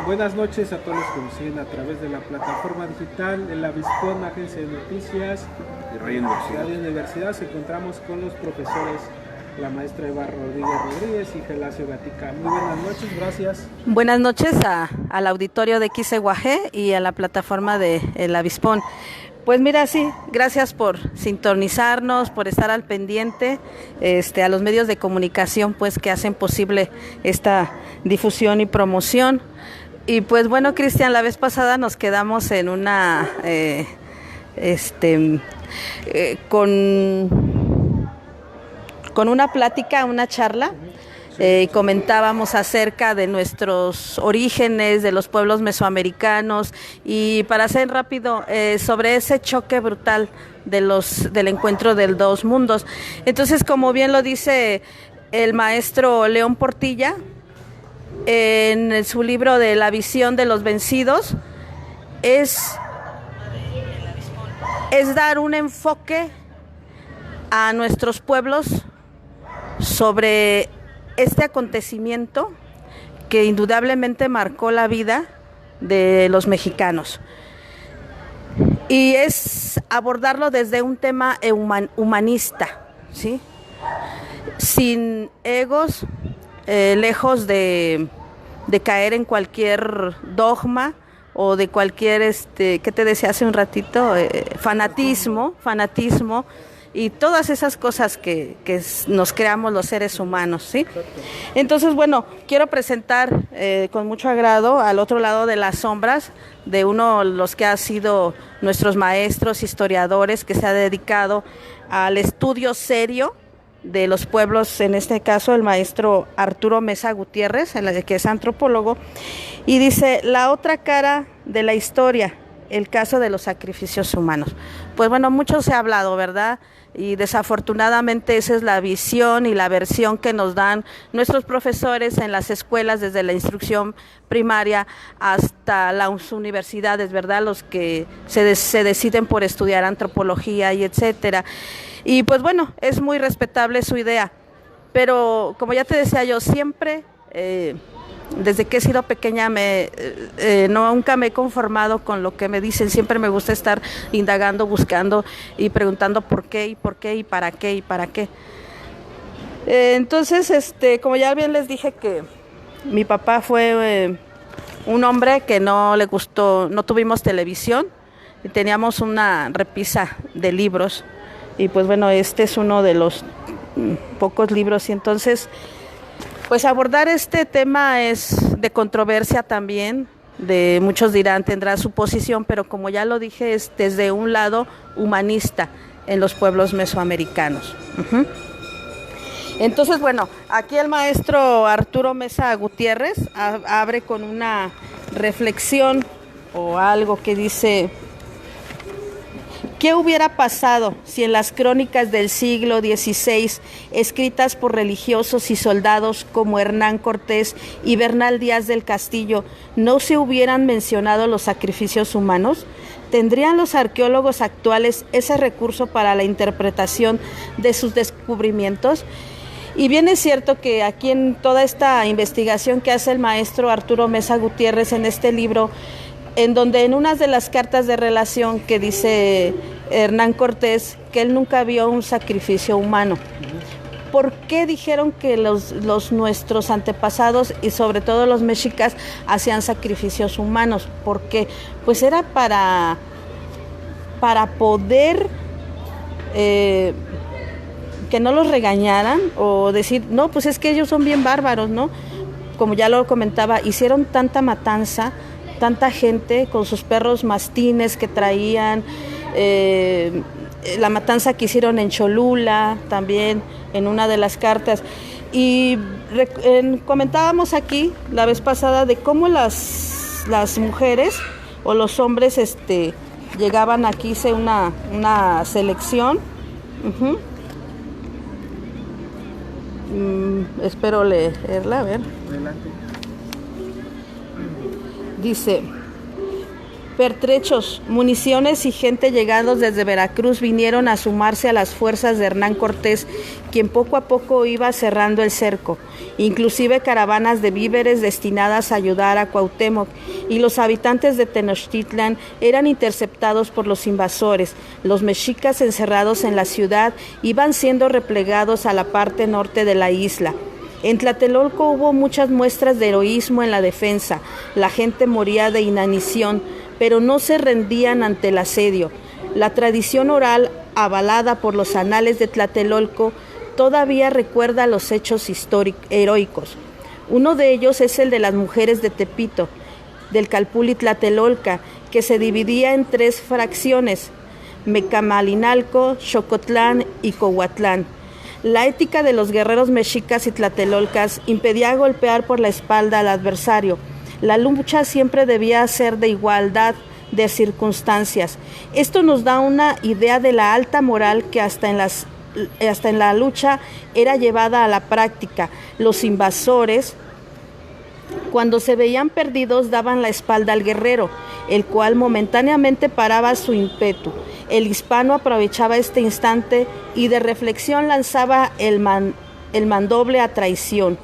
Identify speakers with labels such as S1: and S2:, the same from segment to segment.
S1: Buenas noches a todos los que nos siguen a través de la plataforma digital, el Avispón, Agencia de Noticias
S2: y Radio
S1: Universidad. Nos encontramos con los profesores, la maestra Eva Rodríguez y Gelacio Gatica. Muy buenas noches, gracias.
S3: Buenas noches al auditorio de XEUAG y a la plataforma de el Avispón. Pues mira, sí, gracias por sintonizarnos, por estar al pendiente, a los medios de comunicación pues que hacen posible esta difusión y promoción. Y pues bueno, Cristian, la vez pasada nos quedamos en una con una plática, una charla. Y comentábamos acerca de nuestros orígenes, de los pueblos mesoamericanos, y para ser rápido, sobre ese choque brutal del encuentro de dos mundos. Entonces, como bien lo dice el maestro León Portilla, en su libro de La visión de los vencidos, es dar un enfoque a nuestros pueblos sobre este acontecimiento que indudablemente marcó la vida de los mexicanos. Y es abordarlo desde un tema humanista, ¿sí? Sin egos, lejos de caer en cualquier dogma o de cualquier, ¿qué te decía hace un ratito? Fanatismo, y todas esas cosas que nos creamos los seres humanos, ¿sí? Entonces, bueno, quiero presentar con mucho agrado al otro lado de las sombras de uno de los que ha sido nuestros maestros, historiadores, que se ha dedicado al estudio serio de los pueblos, en este caso el maestro Arturo Mesa Gutiérrez, que es antropólogo, y dice: la otra cara de la historia, el caso de los sacrificios humanos. Pues bueno, mucho se ha hablado, ¿verdad? Y desafortunadamente esa es la visión y la versión que nos dan nuestros profesores en las escuelas, desde la instrucción primaria hasta las universidades, ¿verdad? Los que se deciden por estudiar antropología y etcétera. Y pues bueno, es muy respetable su idea, pero como ya te decía yo, siempre desde que he sido pequeña nunca me he conformado con lo que me dicen. Siempre me gusta estar indagando, buscando y preguntando por qué y para qué y para qué. Entonces, como ya bien les dije, que mi papá fue un hombre que no le gustó, no tuvimos televisión y teníamos una repisa de libros, y pues bueno, este es uno de los pocos libros. Y entonces, pues abordar este tema es de controversia también, muchos dirán, tendrá su posición, pero como ya lo dije, es desde un lado humanista en los pueblos mesoamericanos. Entonces, bueno, aquí el maestro Arturo Mesa Gutiérrez abre con una reflexión o algo que dice: ¿qué hubiera pasado si en las crónicas del siglo XVI, escritas por religiosos y soldados como Hernán Cortés y Bernal Díaz del Castillo, no se hubieran mencionado los sacrificios humanos? ¿Tendrían los arqueólogos actuales ese recurso para la interpretación de sus descubrimientos? Y bien es cierto que aquí, en toda esta investigación que hace el maestro Arturo Mesa Gutiérrez en este libro, en donde en una de las cartas de relación que dice Hernán Cortés que él nunca vio un sacrificio humano. ¿Por qué dijeron que nuestros antepasados y sobre todo los mexicas hacían sacrificios humanos? Porque pues era para poder que no los regañaran o decir, no, pues es que ellos son bien bárbaros, ¿no? Como ya lo comentaba, hicieron tanta matanza, tanta gente con sus perros mastines que traían, la matanza que hicieron en Cholula también, en una de las cartas. Y comentábamos aquí la vez pasada de cómo las mujeres o los hombres llegaban. Aquí, hice una selección. Espero leerla, a ver.
S1: Adelante.
S3: Dice: Pertrechos, municiones y gente llegados desde Veracruz vinieron a sumarse a las fuerzas de Hernán Cortés, quien poco a poco iba cerrando el cerco. Inclusive caravanas de víveres destinadas a ayudar a Cuauhtémoc, y los habitantes de Tenochtitlan eran interceptados por los invasores. Los mexicas encerrados en la ciudad iban siendo replegados a la parte norte de la isla. En Tlatelolco hubo muchas muestras de heroísmo en la defensa. La gente moría de inanición, pero no se rendían ante el asedio. La tradición oral, avalada por los anales de Tlatelolco, todavía recuerda los hechos heroicos. Uno de ellos es el de las mujeres de Tepito, del Calpulli Tlatelolca, que se dividía en 3 fracciones: Mecamalinalco, Xocotlán y Cohuatlán. La ética de los guerreros mexicas y tlatelolcas impedía golpear por la espalda al adversario. La lucha siempre debía ser de igualdad de circunstancias. Esto nos da una idea de la alta moral que hasta en la lucha era llevada a la práctica. Los invasores, cuando se veían perdidos, daban la espalda al guerrero, el cual momentáneamente paraba su ímpetu. El hispano aprovechaba este instante y de reflexión lanzaba el mandoble a traición.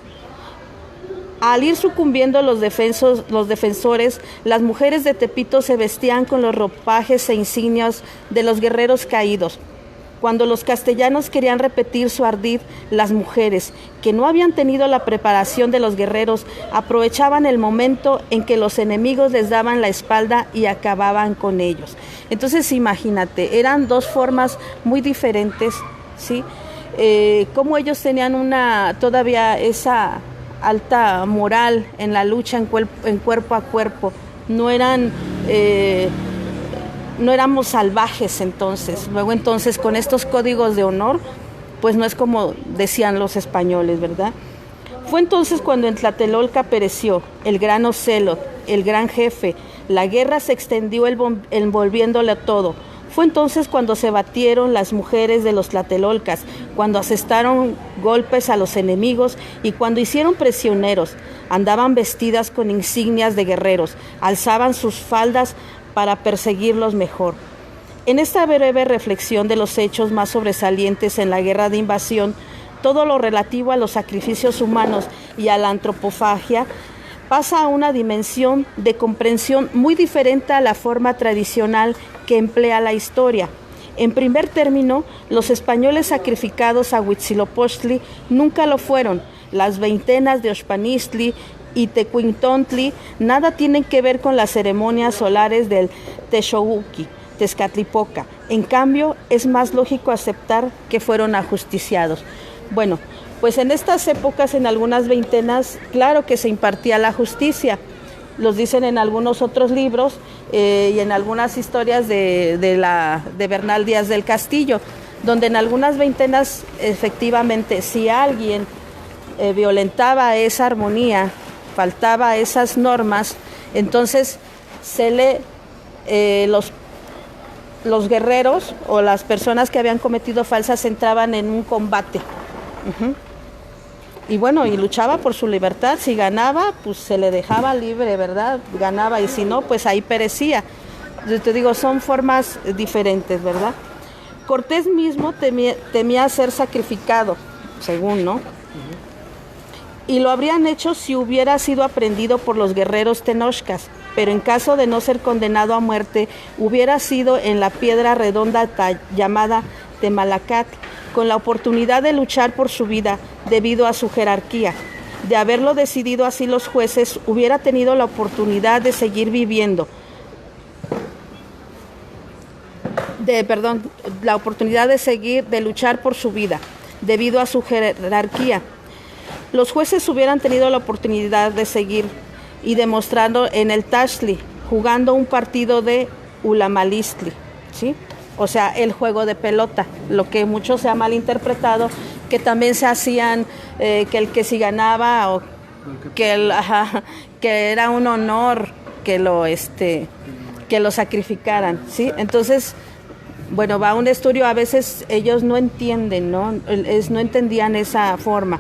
S3: Al ir sucumbiendo los defensores, las mujeres de Tepito se vestían con los ropajes e insignias de los guerreros caídos. Cuando los castellanos querían repetir su ardid, las mujeres, que no habían tenido la preparación de los guerreros, aprovechaban el momento en que los enemigos les daban la espalda y acababan con ellos. Entonces, imagínate, eran 2 formas muy diferentes, ¿sí? Cómo ellos tenían todavía esa alta moral en la lucha en cuerpo a cuerpo. No éramos salvajes entonces. Luego entonces con estos códigos de honor, pues no es como decían los españoles, ¿verdad? Fue entonces cuando en Tlatelolca pereció el gran Ocelot, el gran jefe. La guerra se extendió envolviéndole todo. Fue entonces cuando se batieron las mujeres de los tlatelolcas, cuando asestaron golpes a los enemigos y cuando hicieron prisioneros. Andaban vestidas con insignias de guerreros, alzaban sus faldas para perseguirlos mejor. En esta breve reflexión de los hechos más sobresalientes en la guerra de invasión, todo lo relativo a los sacrificios humanos y a la antropofagia pasa a una dimensión de comprensión muy diferente a la forma tradicional que emplea la historia. En primer término, los españoles sacrificados a Huitzilopochtli nunca lo fueron. Las veintenas de Oxpanistli y Tecuintontli nada tienen que ver con las ceremonias solares del Texouki, Tezcatlipoca. En cambio, es más lógico aceptar que fueron ajusticiados. Bueno, pues en estas épocas, en algunas veintenas, claro que se impartía la justicia. Los dicen en algunos otros libros y en algunas historias de Bernal Díaz del Castillo, donde en algunas veintenas, efectivamente, si alguien violentaba esa armonía, faltaba a esas normas, entonces los guerreros o las personas que habían cometido falsas entraban en un combate. Y bueno, y luchaba por su libertad. Si ganaba, pues se le dejaba libre, ¿verdad? Ganaba, y si no, pues ahí perecía. Yo te digo, son formas diferentes, ¿verdad? Cortés mismo temía ser sacrificado, según, ¿no? Y lo habrían hecho si hubiera sido aprendido por los guerreros tenochcas, pero en caso de no ser condenado a muerte, hubiera sido en la piedra redonda llamada Temalacatl, con la oportunidad de luchar por su vida debido a su jerarquía. De haberlo decidido así los jueces, hubiera tenido la oportunidad de seguir viviendo. La oportunidad de luchar por su vida debido a su jerarquía. Los jueces hubieran tenido la oportunidad de seguir y demostrando en el Taxtli, jugando un partido de Ulamalistli, ¿sí? O sea, el juego de pelota, lo que mucho se ha malinterpretado, que también se hacían, que el que si ganaba o que era un honor que lo sacrificaran, ¿sí? Entonces, bueno, va un estudio, a veces ellos no entienden, ¿no? No entendían esa forma.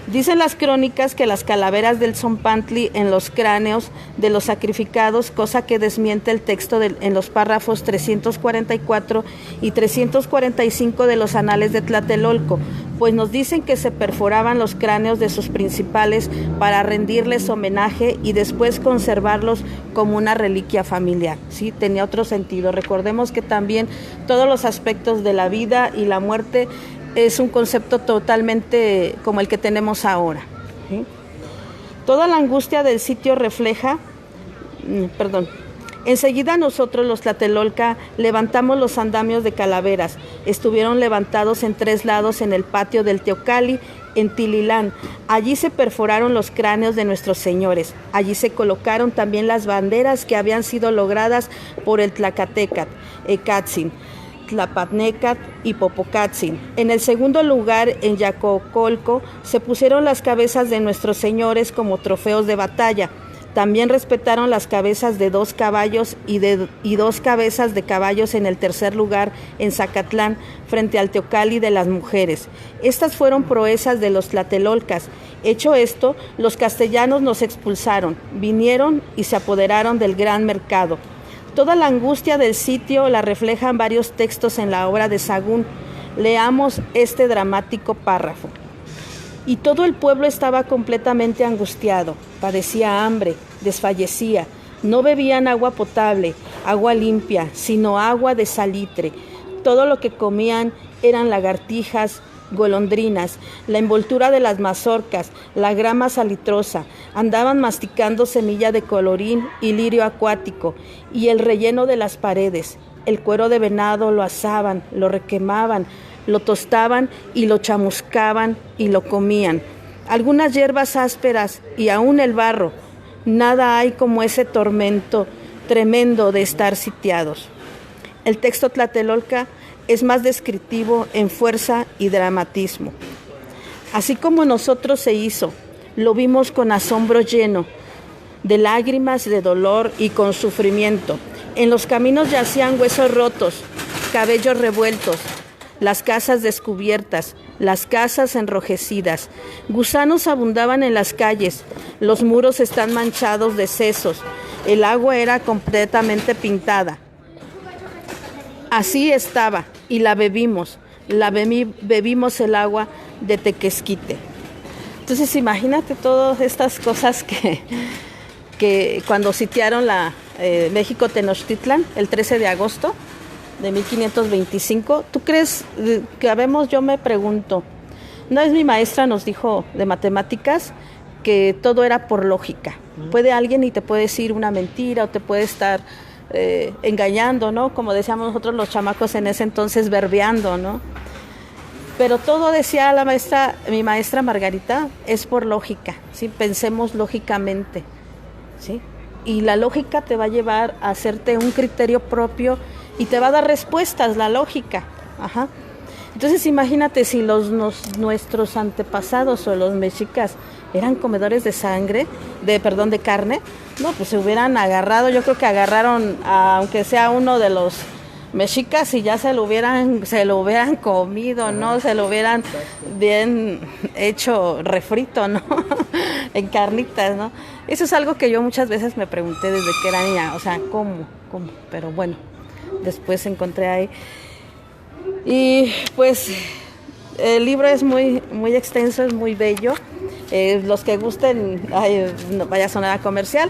S3: Dicen las crónicas que las calaveras del Tzompantli en los cráneos de los sacrificados, cosa que desmiente el texto en los párrafos 344 y 345 de los anales de Tlatelolco, pues nos dicen que se perforaban los cráneos de sus principales para rendirles homenaje y después conservarlos como una reliquia familiar. ¿Sí? Tenía otro sentido. Recordemos que también todos los aspectos de la vida y la muerte es un concepto totalmente como el que tenemos ahora. ¿Sí? Toda la angustia del sitio refleja, enseguida nosotros los Tlatelolca levantamos los andamios de calaveras. Estuvieron levantados en 3 lados en el patio del Teocalli, en Tililán. Allí se perforaron los cráneos de nuestros señores. Allí se colocaron también las banderas que habían sido logradas por el Tlacatecat, Ecatzin, Tlapatnecat y Popocatzin. En el segundo lugar, en Yacocolco, se pusieron las cabezas de nuestros señores como trofeos de batalla. También respetaron las cabezas de 2 caballos y 2 cabezas de caballos en el tercer lugar, en Zacatlán, frente al Teocalli de las mujeres. Estas fueron proezas de los tlatelolcas. Hecho esto, los castellanos nos expulsaron, vinieron y se apoderaron del gran mercado. Toda la angustia del sitio la reflejan varios textos en la obra de Sahagún. Leamos este dramático párrafo. Y todo el pueblo estaba completamente angustiado, padecía hambre, desfallecía, no bebían agua potable, agua limpia, sino agua de salitre. Todo lo que comían eran lagartijas, golondrinas, la envoltura de las mazorcas, la grama salitrosa, andaban masticando semilla de colorín y lirio acuático, y el relleno de las paredes. El cuero de venado lo asaban, lo requemaban, lo tostaban y lo chamuscaban y lo comían. Algunas hierbas ásperas y aún el barro. Nada hay como ese tormento tremendo de estar sitiados. El texto tlatelolca es más descriptivo en fuerza y dramatismo. Así como nosotros se hizo, lo vimos con asombro lleno de lágrimas, de dolor y con sufrimiento. En los caminos yacían huesos rotos, cabellos revueltos, las casas descubiertas, las casas enrojecidas. Gusanos abundaban en las calles, los muros están manchados de sesos, el agua era completamente pintada. Así estaba, y la bebimos bebimos el agua de Tequesquite. Entonces imagínate todas estas cosas que cuando sitiaron la México Tenochtitlan, el 13 de agosto de 1525, ¿tú crees que habemos? Yo me pregunto, una vez mi maestra nos dijo de matemáticas que todo era por lógica. Puede alguien y te puede decir una mentira o te puede estar engañando, ¿no? Como decíamos nosotros los chamacos en ese entonces, verbeando, ¿no? Pero todo, decía mi maestra Margarita, es por lógica, ¿sí? Pensemos lógicamente, ¿sí? Y la lógica te va a llevar a hacerte un criterio propio y te va a dar respuestas, la lógica. Ajá. Entonces imagínate si nuestros antepasados o los mexicas eran comedores de de carne, no, pues se hubieran agarrado, yo creo que agarraron aunque sea uno de los mexicas y ya se lo hubieran comido, ¿no? Se lo hubieran bien hecho refrito, ¿no? En carnitas, ¿no? Eso es algo que yo muchas veces me pregunté desde que era niña, o sea, ¿cómo? Pero bueno, después encontré ahí. Y pues el libro es muy, muy extenso, es muy bello. Los que gusten, no vaya a sonar a comercial,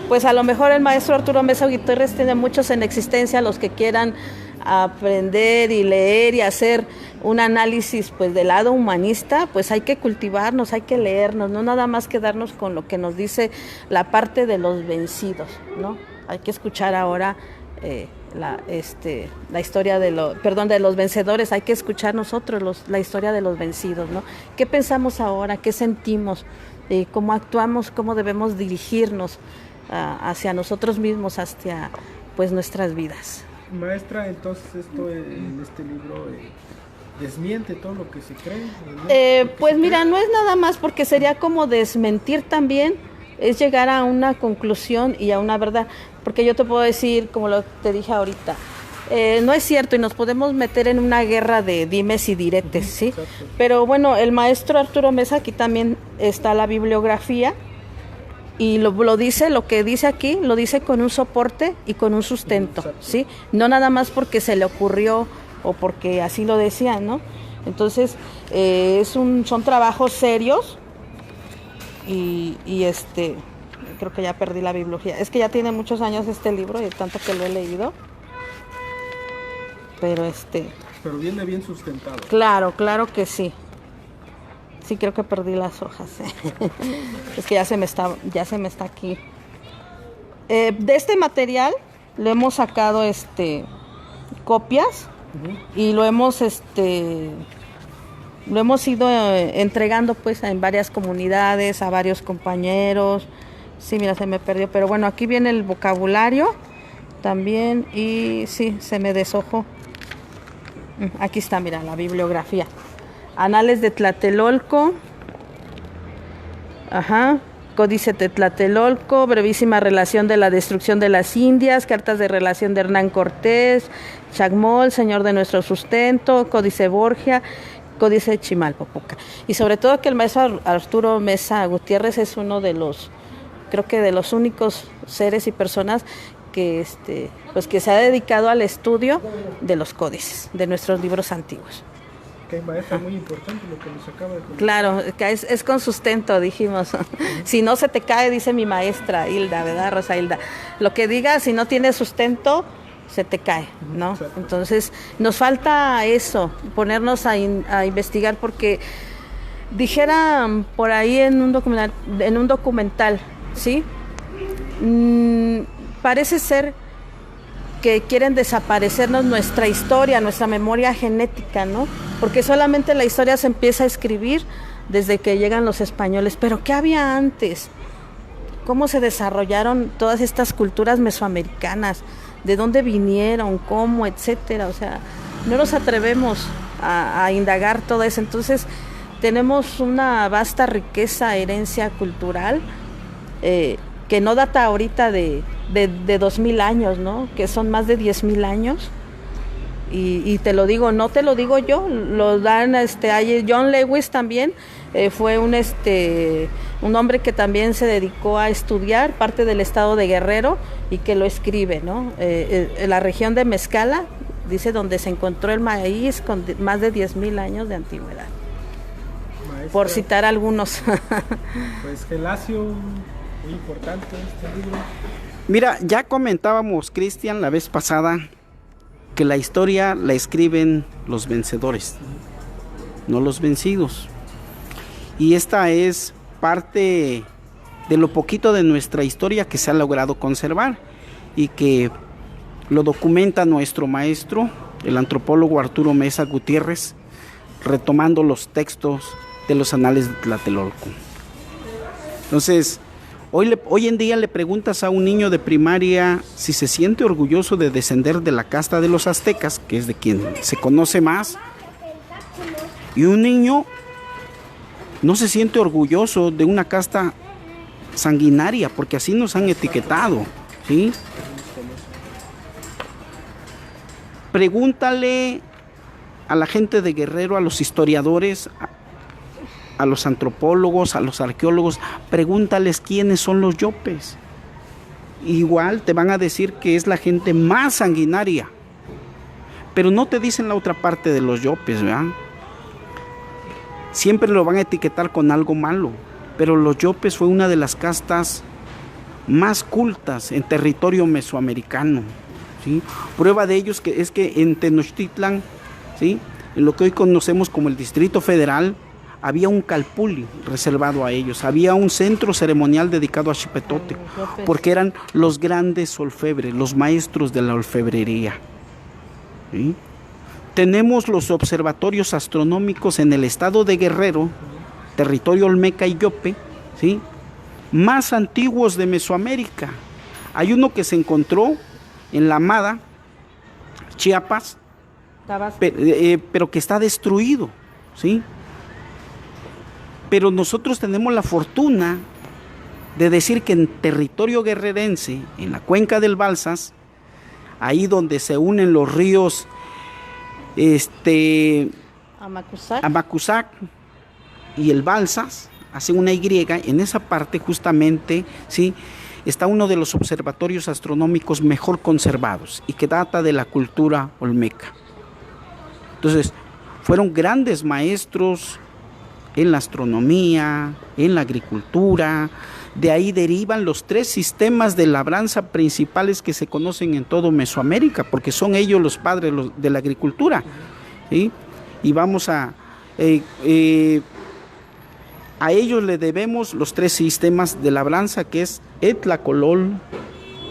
S3: pues a lo mejor el maestro Arturo Meza Gutiérrez tiene muchos en existencia. Los que quieran aprender y leer y hacer un análisis pues del lado humanista, pues hay que cultivarnos, hay que leernos, no nada más quedarnos con lo que nos dice la parte de los vencidos, ¿no? Hay que escuchar ahora la historia de los vencedores. Hay que escuchar nosotros la historia de los vencidos, ¿no? ¿Qué pensamos ahora? ¿Qué sentimos? ¿Cómo actuamos? ¿Cómo debemos dirigirnos hacia nosotros mismos, hacia pues nuestras vidas?
S1: Maestra, entonces esto en este libro desmiente todo lo que se cree.
S3: Pues mira, no es nada más, porque sería como desmentir también, es llegar a una conclusión y a una verdad. Porque yo te puedo decir, como te dije ahorita, no es cierto y nos podemos meter en una guerra de dimes y diretes, ¿sí?
S1: Exacto.
S3: Pero bueno, el maestro Arturo Mesa, aquí también está la bibliografía y lo dice, lo que dice aquí, lo dice con un soporte y con un sustento,
S1: Exacto.
S3: ¿sí? No nada más porque se le ocurrió o porque así lo decía, ¿no? Entonces, son trabajos serios y creo que ya perdí la bibliografía. Es que ya tiene muchos años este libro y tanto que lo he leído. Pero
S1: Pero viene bien sustentado.
S3: claro que sí. Sí, creo que perdí las hojas. Es que ya se me está aquí. De este material lo hemos sacado copias y lo hemos ido entregando pues en varias comunidades, a varios compañeros. Sí, mira, se me perdió, pero bueno, aquí viene el vocabulario también y sí, se me deshojó. Aquí está, mira, la bibliografía. Anales de Tlatelolco. Códice de Tlatelolco, brevísima relación de la destrucción de las Indias, cartas de relación de Hernán Cortés, Chacmol, señor de nuestro sustento, Códice Borgia, Códice Chimalpopoca. Y sobre todo que el maestro Arturo Mesa Gutiérrez es uno de los, creo que de los únicos seres y personas que pues que se ha dedicado al estudio de los códices, de nuestros libros antiguos.
S1: Que maestra, muy importante lo que nos acaba de comentar.
S3: Claro, que es con sustento, dijimos. Si no se te cae, dice mi maestra Hilda, ¿verdad, Rosa Hilda? Lo que diga, si no tiene sustento, se te cae, ¿no?
S1: Exacto.
S3: Entonces, nos falta eso, ponernos a investigar, porque dijera por ahí en un documental, ¿sí? Parece ser que quieren desaparecernos nuestra historia, nuestra memoria genética, ¿no? Porque solamente la historia se empieza a escribir desde que llegan los españoles. Pero ¿qué había antes? ¿Cómo se desarrollaron todas estas culturas mesoamericanas? ¿De dónde vinieron? ¿Cómo? Etcétera. O sea, no nos atrevemos a indagar todo eso. Entonces, tenemos una vasta riqueza, herencia cultural, que no data ahorita de 2000 años, ¿no? Que son más de 10,000 años. Y te lo digo, no te lo digo yo, lo dan John Lewis también, fue un hombre que también se dedicó a estudiar parte del estado de Guerrero y que lo escribe, ¿no? La región de Mezcala, dice, donde se encontró el maíz con más de 10,000 años de antigüedad. Maestra, por citar algunos.
S1: Pues Gelasio, muy importante este libro.
S2: Mira, ya comentábamos, Cristian, la vez pasada, que la historia la escriben los vencedores, no los vencidos. Y esta es parte de lo poquito de nuestra historia que se ha logrado conservar y que lo documenta nuestro maestro, el antropólogo Arturo Mesa Gutiérrez, retomando los textos de los anales de Tlatelolco. Entonces, hoy en día le preguntas a un niño de primaria si se siente orgulloso de descender de la casta de los aztecas, que es de quien se conoce más, y un niño no se siente orgulloso de una casta sanguinaria, porque así nos han etiquetado, ¿sí? Pregúntale a la gente de Guerrero, a los historiadores, a los antropólogos, a los arqueólogos, pregúntales quiénes son los yopes. Igual te van a decir que es la gente más sanguinaria, pero no te dicen la otra parte de los yopes, ¿verdad? Siempre lo van a etiquetar con algo malo, pero los yopes fue una de las castas más cultas en territorio mesoamericano, ¿sí? Prueba de ellos es que en Tenochtitlan, ¿sí?, en lo que hoy conocemos como el Distrito Federal, había un calpulli reservado a ellos, había un centro ceremonial dedicado a Xipetote, porque eran los grandes orfebres, los maestros de la orfebrería, ¿sí? Tenemos los observatorios astronómicos en el estado de Guerrero, territorio olmeca y yope, ¿sí?, más antiguos de Mesoamérica. Hay uno que se encontró en La Amada, Chiapas, pero que está destruido, ¿sí? Pero nosotros tenemos la fortuna de decir que en territorio guerrerense, en la cuenca del Balsas, ahí donde se unen los ríos Amacuzac y el Balsas, hace una Y, en esa parte justamente, ¿sí?, está uno de los observatorios astronómicos mejor conservados y que data de la cultura olmeca. Entonces, fueron grandes maestros en la astronomía, en la agricultura. De ahí derivan los 3 sistemas de labranza principales que se conocen en todo Mesoamérica, porque son ellos los padres de la agricultura, ¿sí? Y vamos a ellos le debemos los 3 sistemas de labranza, que es el Tlacolol,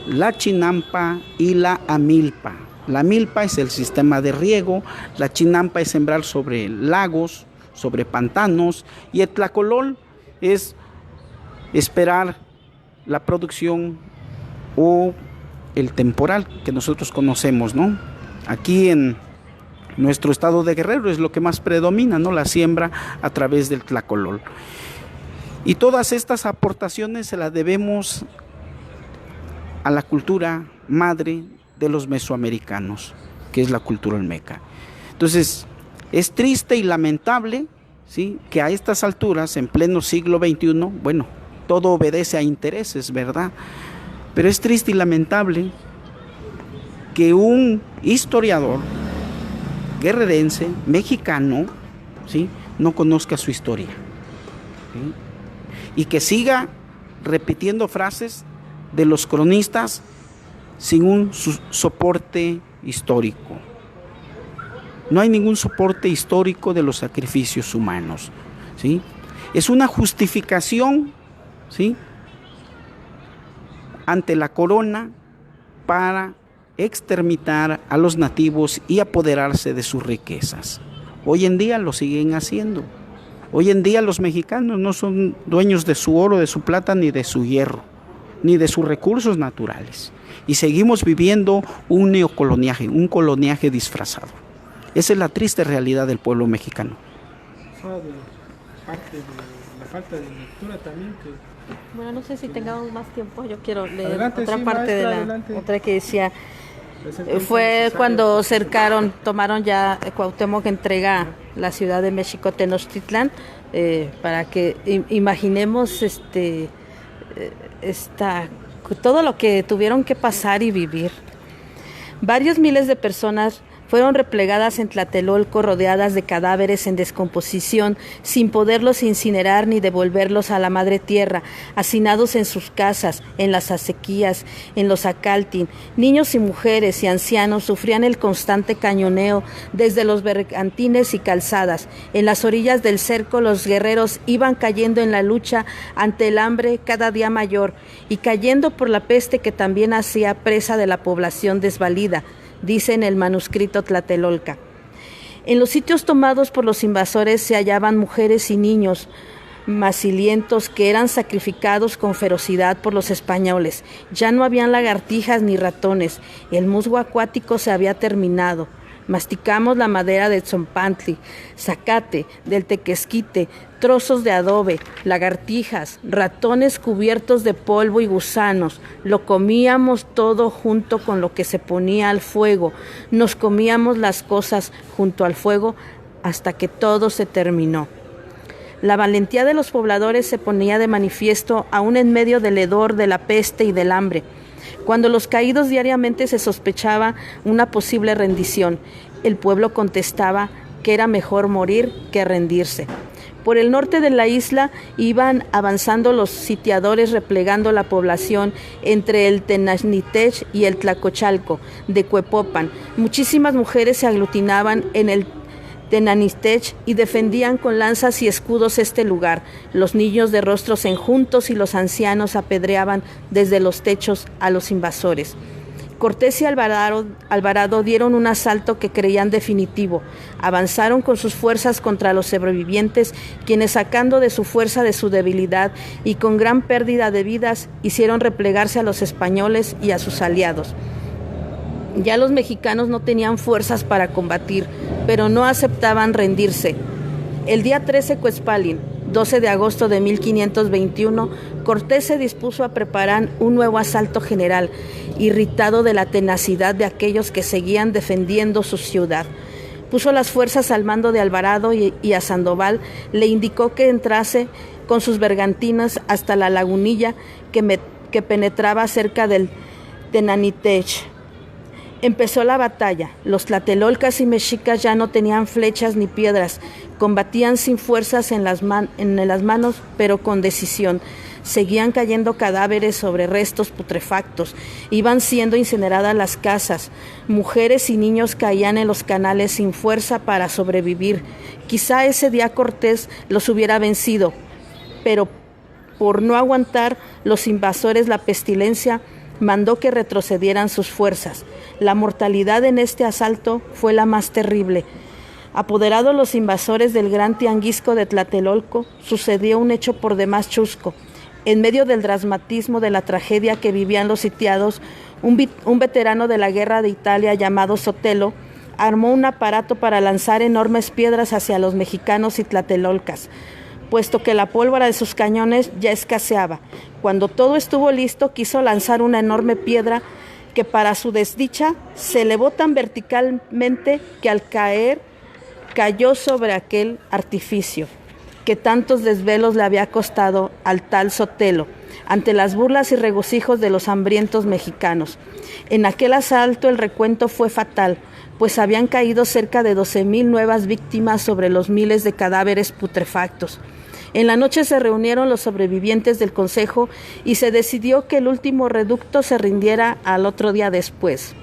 S2: la Chinampa y la Amilpa. La milpa es el sistema de riego, la chinampa es sembrar sobre lagos, sobre pantanos, y el tlacolol es esperar la producción o el temporal que nosotros conocemos, ¿no? Aquí en nuestro estado de Guerrero es lo que más predomina, ¿no?, la siembra a través del tlacolol. Y todas estas aportaciones se las debemos a la cultura madre de los mesoamericanos, que es la cultura olmeca. Entonces, es triste y lamentable, ¿sí?, que a estas alturas, en pleno siglo XXI, bueno, todo obedece a intereses, ¿verdad? Pero es triste y lamentable que un historiador guerrerense, mexicano, ¿sí?, no conozca su historia, ¿sí?, y que siga repitiendo frases de los cronistas sin un soporte histórico. No hay ningún soporte histórico de los sacrificios humanos, ¿sí? Es una justificación, ¿sí?, ante la corona para exterminar a los nativos y apoderarse de sus riquezas. Hoy en día lo siguen haciendo. Hoy en día los mexicanos no son dueños de su oro, de su plata, ni de su hierro, ni de sus recursos naturales. Y seguimos viviendo un neocoloniaje, un coloniaje disfrazado. Esa es la triste realidad del pueblo mexicano.
S1: Parte de la falta de lectura también.
S3: Bueno, no sé si tengamos más tiempo. Yo quiero leer
S1: Adelante,
S3: otra
S1: sí,
S3: parte
S1: maestra,
S3: de la
S1: adelante.
S3: otra que decía. Fue cuando tomaron ya Cuauhtémoc, entrega la ciudad de México, Tenochtitlán, para que imaginemos todo lo que tuvieron que pasar y vivir. Varios miles de personas fueron replegadas en Tlatelolco, rodeadas de cadáveres en descomposición, sin poderlos incinerar ni devolverlos a la madre tierra, hacinados en sus casas, en las acequias, en los acaltin. Niños y mujeres y ancianos sufrían el constante cañoneo desde los bergantines y calzadas. En las orillas del cerco, los guerreros iban cayendo en la lucha ante el hambre cada día mayor y cayendo por la peste que también hacía presa de la población desvalida, dice en el manuscrito Tlatelolca. En los sitios tomados por los invasores se hallaban mujeres y niños macilientos que eran sacrificados con ferocidad por los españoles. Ya no habían lagartijas ni ratones, el musgo acuático se había terminado. Masticamos la madera de tzompantli, zacate, del tequesquite, trozos de adobe, lagartijas, ratones cubiertos de polvo y gusanos. Lo comíamos todo junto con lo que se ponía al fuego. Nos comíamos las cosas junto al fuego hasta que todo se terminó. La valentía de los pobladores se ponía de manifiesto aún en medio del hedor de la peste y del hambre. Cuando los caídos diariamente se sospechaba una posible rendición, el pueblo contestaba que era mejor morir que rendirse. Por el norte de la isla iban avanzando los sitiadores, replegando la población entre el Tenanitech y el Tlacochalco de Cuepopan. Muchísimas mujeres se aglutinaban en el Tenanitech y defendían con lanzas y escudos este lugar. Los niños de rostros enjuntos y los ancianos apedreaban desde los techos a los invasores. Cortés y Alvarado dieron un asalto que creían definitivo. Avanzaron con sus fuerzas contra los sobrevivientes, quienes, sacando de su fuerza de su debilidad y con gran pérdida de vidas, hicieron replegarse a los españoles y a sus aliados. Ya los mexicanos no tenían fuerzas para combatir, pero no aceptaban rendirse. El día 13 Cuespalin, 12 de agosto de 1521, Cortés se dispuso a preparar un nuevo asalto general, irritado de la tenacidad de aquellos que seguían defendiendo su ciudad. Puso las fuerzas al mando de Alvarado y a Sandoval le indicó que entrase con sus bergantinas hasta la lagunilla que penetraba cerca del Tenanitech. Empezó la batalla. Los tlatelolcas y mexicas ya no tenían flechas ni piedras. Combatían sin fuerzas en las manos, pero con decisión. Seguían cayendo cadáveres sobre restos putrefactos. Iban siendo incineradas las casas. Mujeres y niños caían en los canales sin fuerza para sobrevivir. Quizá ese día Cortés los hubiera vencido, pero por no aguantar los invasores la pestilencia, mandó que retrocedieran sus fuerzas. La mortalidad en este asalto fue la más terrible. Apoderados los invasores del gran tianguisco de Tlatelolco, sucedió un hecho por demás chusco. En medio del dramatismo de la tragedia que vivían los sitiados, un veterano de la guerra de Italia llamado Sotelo armó un aparato para lanzar enormes piedras hacia los mexicanos y tlatelolcas, puesto que la pólvora de sus cañones ya escaseaba. Cuando todo estuvo listo, quiso lanzar una enorme piedra que, para su desdicha, se elevó tan verticalmente que al caer cayó sobre aquel artificio que tantos desvelos le había costado al tal Sotelo, ante las burlas y regocijos de los hambrientos mexicanos. En aquel asalto el recuento fue fatal, pues habían caído cerca de 12,000 nuevas víctimas sobre los miles de cadáveres putrefactos. En la noche se reunieron los sobrevivientes del consejo y se decidió que el último reducto se rindiera al otro día después.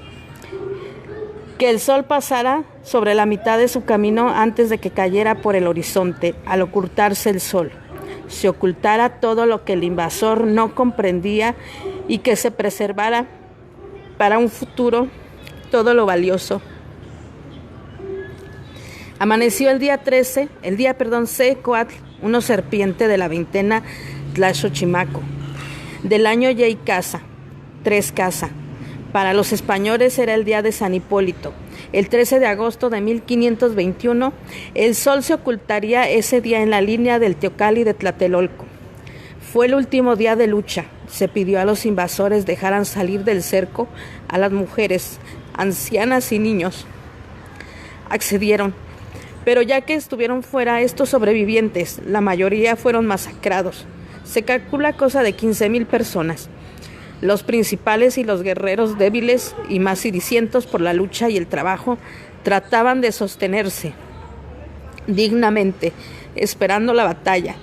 S3: Que el sol pasara sobre la mitad de su camino antes de que cayera por el horizonte. Al ocultarse el sol, se ocultara todo lo que el invasor no comprendía y que se preservara para un futuro todo lo valioso. Amaneció el día Secoatl, una serpiente de la veintena Tlaxochimaco, del año Yeicasa, 3 Casa. Para los españoles era el día de San Hipólito. El 13 de agosto de 1521, el sol se ocultaría ese día en la línea del Teocalli de Tlatelolco. Fue el último día de lucha. Se pidió a los invasores dejaran salir del cerco a las mujeres, ancianas y niños. Accedieron, pero ya que estuvieron fuera estos sobrevivientes, la mayoría fueron masacrados. Se calcula cosa de 15,000 personas. Los principales y los guerreros débiles y más cidicientos por la lucha y el trabajo trataban de sostenerse dignamente, esperando la batalla.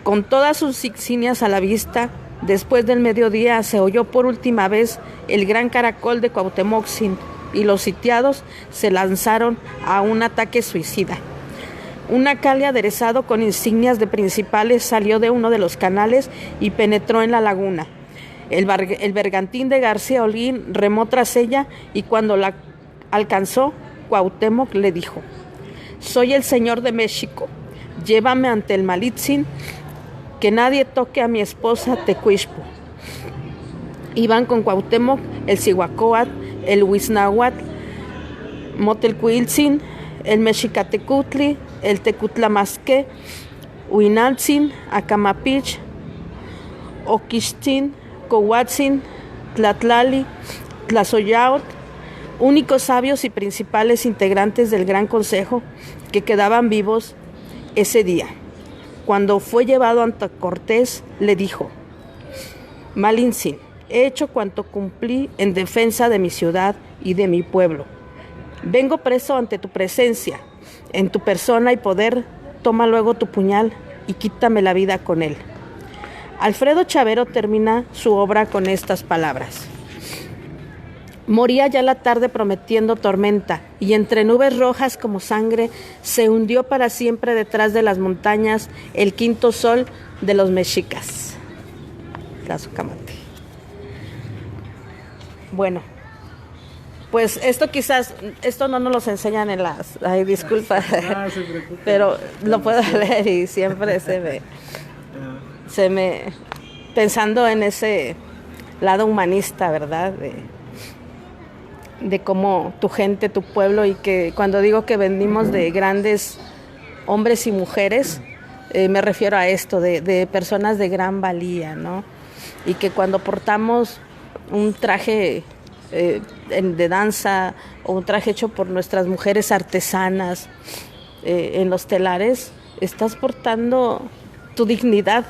S3: Con todas sus insignias a la vista, después del mediodía se oyó por última vez el gran caracol de Cuauhtemoc y los sitiados se lanzaron a un ataque suicida. Un nacal aderezado con insignias de principales salió de uno de los canales y penetró en la laguna. El bergantín de García Holguín remó tras ella y cuando la alcanzó, Cuauhtemoc le dijo: «Soy el señor de México, llévame ante el Malitzin, que nadie toque a mi esposa Tecuixpo». Iban con Cuauhtemoc el Cihuacóatl, el Huiznahuatl, Motelcuiltzin, el Mexicatecutli, el Tecutlamasque, Huinaltzin, Acamapich, Oquixtzin, Cohuatzin, Tlatlali, Tlazoyaotl, únicos sabios y principales integrantes del Gran Consejo que quedaban vivos ese día. Cuando fue llevado ante Cortés, le dijo: «Malintzin, he hecho cuanto cumplí en defensa de mi ciudad y de mi pueblo. Vengo preso ante tu presencia, en tu persona y poder, toma luego tu puñal y quítame la vida con él». Alfredo Chavero termina su obra con estas palabras: «Moría ya la tarde prometiendo tormenta, y entre nubes rojas como sangre se hundió para siempre detrás de las montañas el quinto sol de los mexicas». Tlazocamati. Bueno, pues esto no nos lo enseñan en las... Ay, disculpa, pero lo puedo leer y siempre se me pensando en ese lado humanista, ¿verdad? De cómo tu gente, tu pueblo, y que cuando digo que venimos de grandes hombres y mujeres, Me refiero a esto, de personas de gran valía, ¿no? Y que cuando portamos un traje de danza o un traje hecho por nuestras mujeres artesanas en los telares, estás portando tu dignidad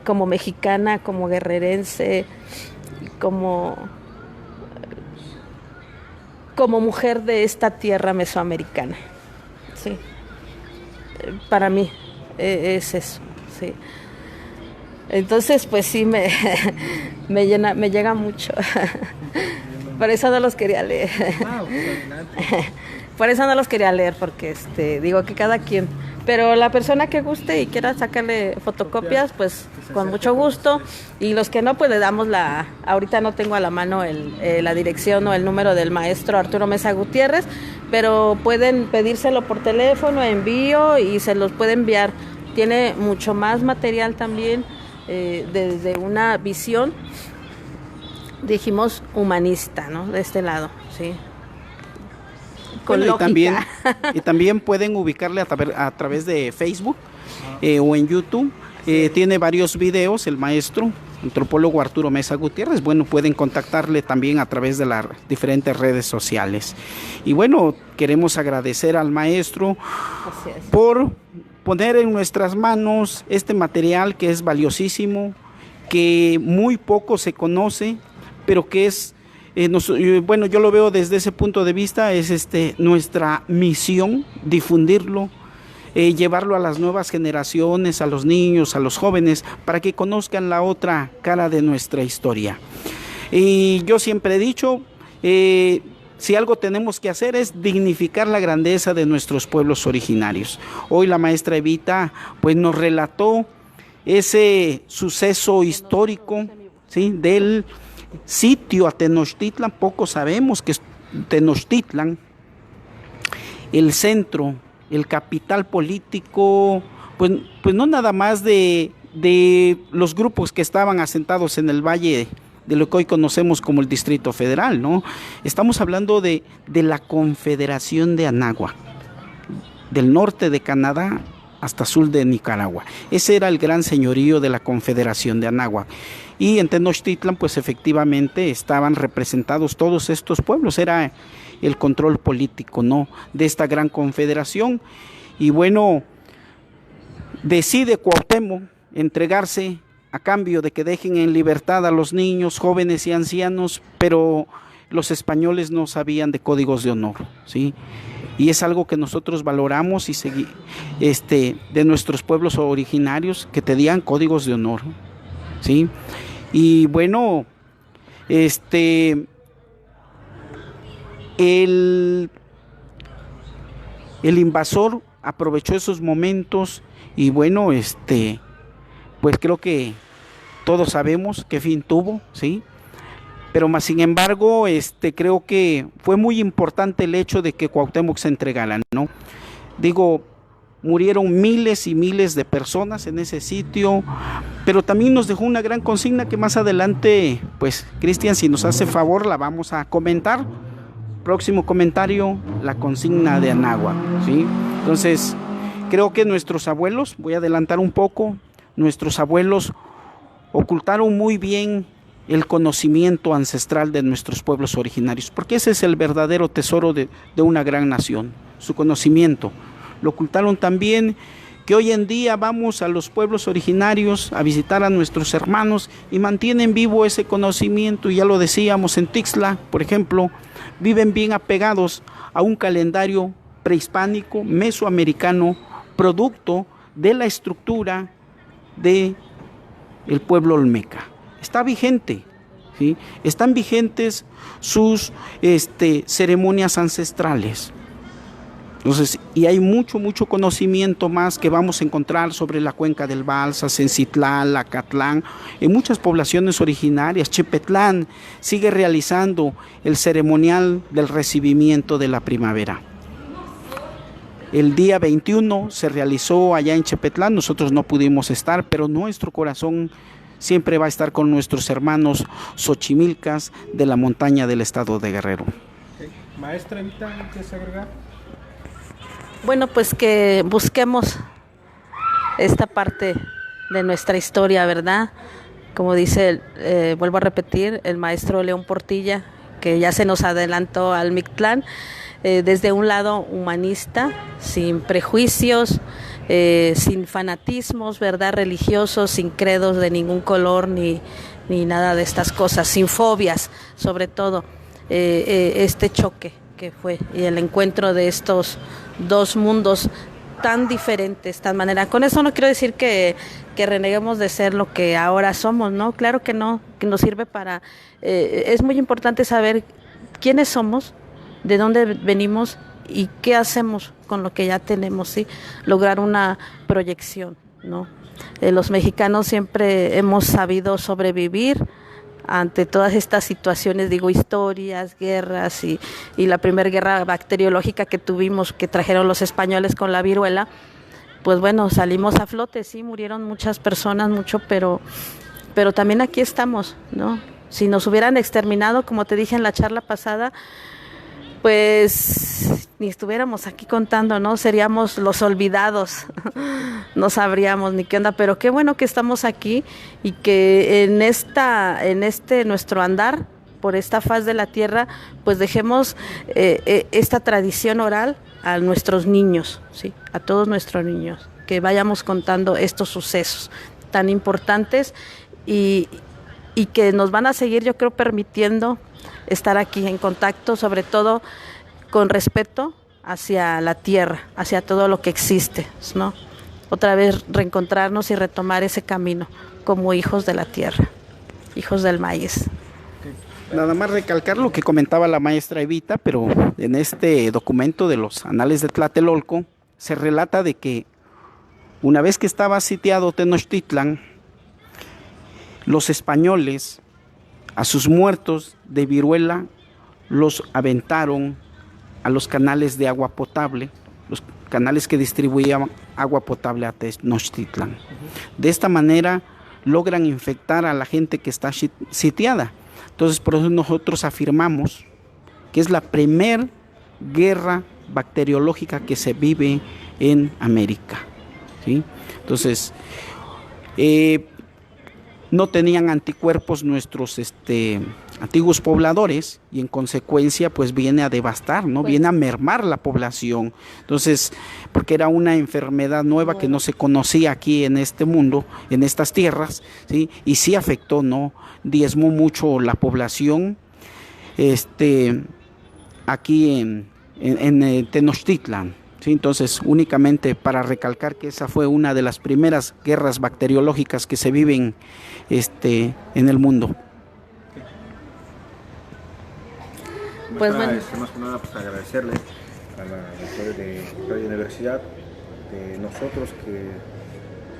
S3: como mexicana, como guerrerense, como mujer de esta tierra mesoamericana. Sí. Para mí es eso, sí. Entonces, pues sí, me llega mucho. Por eso no los quería leer. Por eso no los quería leer, porque digo que cada quien. Pero la persona que guste y quiera sacarle fotocopias, pues con mucho gusto. Y los que no, pues le damos ahorita no tengo a la mano la dirección o el número del maestro Arturo Mesa Gutiérrez, pero pueden pedírselo por teléfono, envío, y se los puede enviar. Tiene mucho más material también, desde una visión, dijimos, humanista, ¿no? De este lado, sí. Con
S2: bueno,
S3: lógica.
S2: y también pueden ubicarle a través de Facebook o en YouTube. Tiene varios videos el maestro antropólogo Arturo Mesa Gutiérrez. Bueno, pueden contactarle también a través de las diferentes redes sociales. Y bueno, queremos agradecer al maestro por poner en nuestras manos este material que es valiosísimo, que muy poco se conoce, pero que es bueno, yo lo veo desde ese punto de vista, es nuestra misión difundirlo, llevarlo a las nuevas generaciones, a los niños, a los jóvenes, para que conozcan la otra cara de nuestra historia. Y yo siempre he dicho, si algo tenemos que hacer es dignificar la grandeza de nuestros pueblos originarios. Hoy la maestra Evita pues nos relató ese suceso histórico, ¿sí?, del sitio a Tenochtitlan. Poco sabemos que Tenochtitlan, el centro, el capital político, pues no nada más de los grupos que estaban asentados en el valle de lo que hoy conocemos como el Distrito Federal, ¿no? Estamos hablando de la Confederación de Anáhuac, del norte de Canadá hasta sur de Nicaragua. Ese era el gran señorío de la Confederación de Anáhuac. Y en Tenochtitlan, pues efectivamente estaban representados todos estos pueblos. Era el control político, ¿no?, de esta gran confederación. Y bueno, decide Cuauhtémoc entregarse a cambio de que dejen en libertad a los niños, jóvenes y ancianos, pero los españoles no sabían de códigos de honor, ¿sí? Y es algo que nosotros valoramos y de nuestros pueblos originarios, que tenían códigos de honor, ¿sí? Y bueno, el invasor aprovechó esos momentos y bueno, pues creo que todos sabemos qué fin tuvo, ¿sí? Pero más sin embargo, creo que fue muy importante el hecho de que Cuauhtémoc se entregara, ¿no? Digo, murieron miles y miles de personas en ese sitio, pero también nos dejó una gran consigna que más adelante, pues, Cristian, si nos hace favor, la vamos a comentar. Próximo comentario, la consigna de Anáhuac, ¿sí? Entonces, creo que nuestros abuelos, voy a adelantar un poco, nuestros abuelos ocultaron muy bien el conocimiento ancestral de nuestros pueblos originarios, porque ese es el verdadero tesoro de una gran nación, su conocimiento. Lo ocultaron también, que hoy en día vamos a los pueblos originarios a visitar a nuestros hermanos y mantienen vivo ese conocimiento. Y ya lo decíamos, en Tixla, por ejemplo, viven bien apegados a un calendario prehispánico, mesoamericano, producto de la estructura del pueblo olmeca. Está vigente, ¿sí? Están vigentes sus ceremonias ancestrales. Entonces, y hay mucho conocimiento más que vamos a encontrar sobre la cuenca del Balsas, Cencitlán, Acatlán, en muchas poblaciones originarias. Chipetlán sigue realizando el ceremonial del recibimiento de la primavera. El día 21 se realizó allá en Chipetlán, nosotros no pudimos estar, pero nuestro corazón siempre va a estar con nuestros hermanos xochimilcas de la montaña del estado de Guerrero.
S1: Okay. Maestra Evita, ¿quieres agregar?
S3: Bueno, pues que busquemos esta parte de nuestra historia, ¿verdad? Como dice, vuelvo a repetir, el maestro León Portilla, que ya se nos adelantó al Mictlán, desde un lado humanista, sin prejuicios, sin fanatismos, ¿verdad? Religiosos, sin credos de ningún color ni nada de estas cosas, sin fobias, sobre todo este choque que fue y el encuentro de estos dos mundos tan diferentes, tan manera. Con eso no quiero decir que reneguemos de ser lo que ahora somos, ¿no? Claro que no, que nos sirve para... es muy importante saber quiénes somos, de dónde venimos y qué hacemos con lo que ya tenemos, ¿sí? Lograr una proyección, ¿no? Los mexicanos siempre hemos sabido sobrevivir ante todas estas situaciones, digo, historias, guerras y la primera guerra bacteriológica que tuvimos, que trajeron los españoles con la viruela, pues bueno, salimos a flote, sí, murieron muchas personas, pero también aquí estamos, ¿no? Si nos hubieran exterminado, como te dije en la charla pasada, pues ni estuviéramos aquí contando, ¿no? Seríamos los olvidados, no sabríamos ni qué onda, pero qué bueno que estamos aquí y que en este nuestro andar por esta faz de la tierra, pues dejemos esta tradición oral a nuestros niños, ¿sí? A todos nuestros niños, que vayamos contando estos sucesos tan importantes y que nos van a seguir, yo creo, permitiendo estar aquí en contacto, sobre todo con respeto hacia la tierra, hacia todo lo que existe, ¿no? Otra vez reencontrarnos y retomar ese camino como hijos de la tierra, hijos del maíz.
S2: Nada más recalcar lo que comentaba la maestra Evita, pero en este documento de los Anales de Tlatelolco se relata de que una vez que estaba sitiado Tenochtitlan, los españoles a sus muertos de viruela los aventaron a los canales de agua potable, los canales que distribuían agua potable a Tenochtitlan. De esta manera logran infectar a la gente que está sitiada. Entonces, por eso nosotros afirmamos que es la primer guerra bacteriológica que se vive en América, ¿sí? Entonces, no tenían anticuerpos nuestros antiguos pobladores y en consecuencia pues viene a devastar, ¿no? Viene a mermar la población. Entonces, porque era una enfermedad nueva que no se conocía aquí en este mundo, en estas tierras, ¿sí? Y sí afectó, ¿no? Diezmó mucho la población aquí en Tenochtitlan. Sí, entonces, únicamente para recalcar que esa fue una de las primeras guerras bacteriológicas que se viven en el mundo.
S4: Pues bueno, más que nada, pues agradecerle a la rectora de Radio Universidad, de nosotros que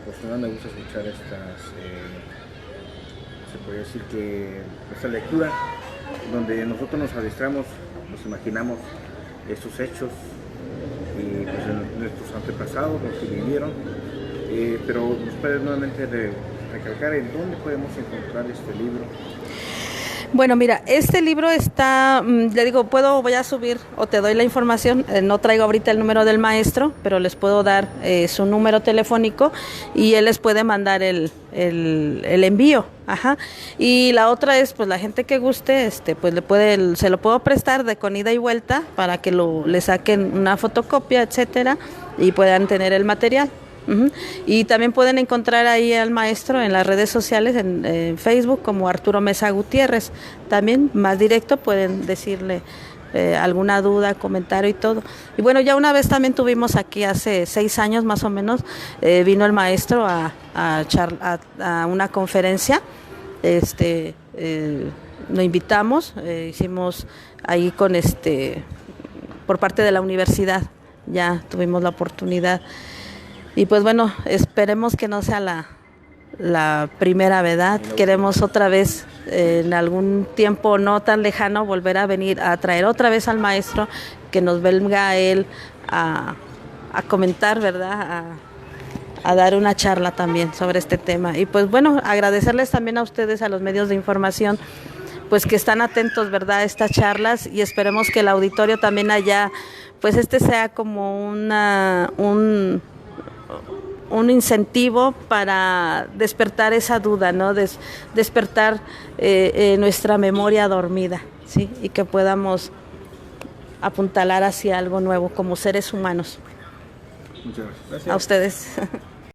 S4: pues no me gusta escuchar estas, se podría decir que esta lectura, donde nosotros nos adentramos, nos imaginamos estos hechos y pues en nuestros antepasados, los que vivieron, pero nos puede nuevamente recalcar en dónde podemos encontrar este libro.
S3: Bueno, mira, este libro está, le digo, voy a subir o te doy la información, no traigo ahorita el número del maestro, pero les puedo dar su número telefónico y él les puede mandar el envío, ajá. Y la otra es, pues la gente que guste, pues se lo puedo prestar con ida y vuelta para que le saquen una fotocopia, etcétera, y puedan tener el material. Uh-huh. Y también pueden encontrar ahí al maestro en las redes sociales, en Facebook como Arturo Mesa Gutiérrez. También más directo pueden decirle alguna duda, comentario y todo. Y bueno, ya una vez también tuvimos aquí hace 6 años más o menos, vino el maestro a una conferencia, lo invitamos, hicimos ahí por parte de la universidad, ya tuvimos la oportunidad. Y pues bueno, esperemos que no sea la primera, ¿verdad? Queremos otra vez, en algún tiempo no tan lejano, volver a venir a traer otra vez al maestro, que nos venga él a comentar, ¿verdad? A dar una charla también sobre este tema. Y pues bueno, agradecerles también a ustedes, a los medios de información, pues que están atentos, ¿verdad?, a estas charlas, y esperemos que el auditorio también allá, pues sea como un incentivo para despertar esa duda, ¿no? Despertar nuestra memoria dormida, ¿sí? Y que podamos apuntalar hacia algo nuevo como seres humanos.
S4: Muchas gracias.
S3: A ustedes.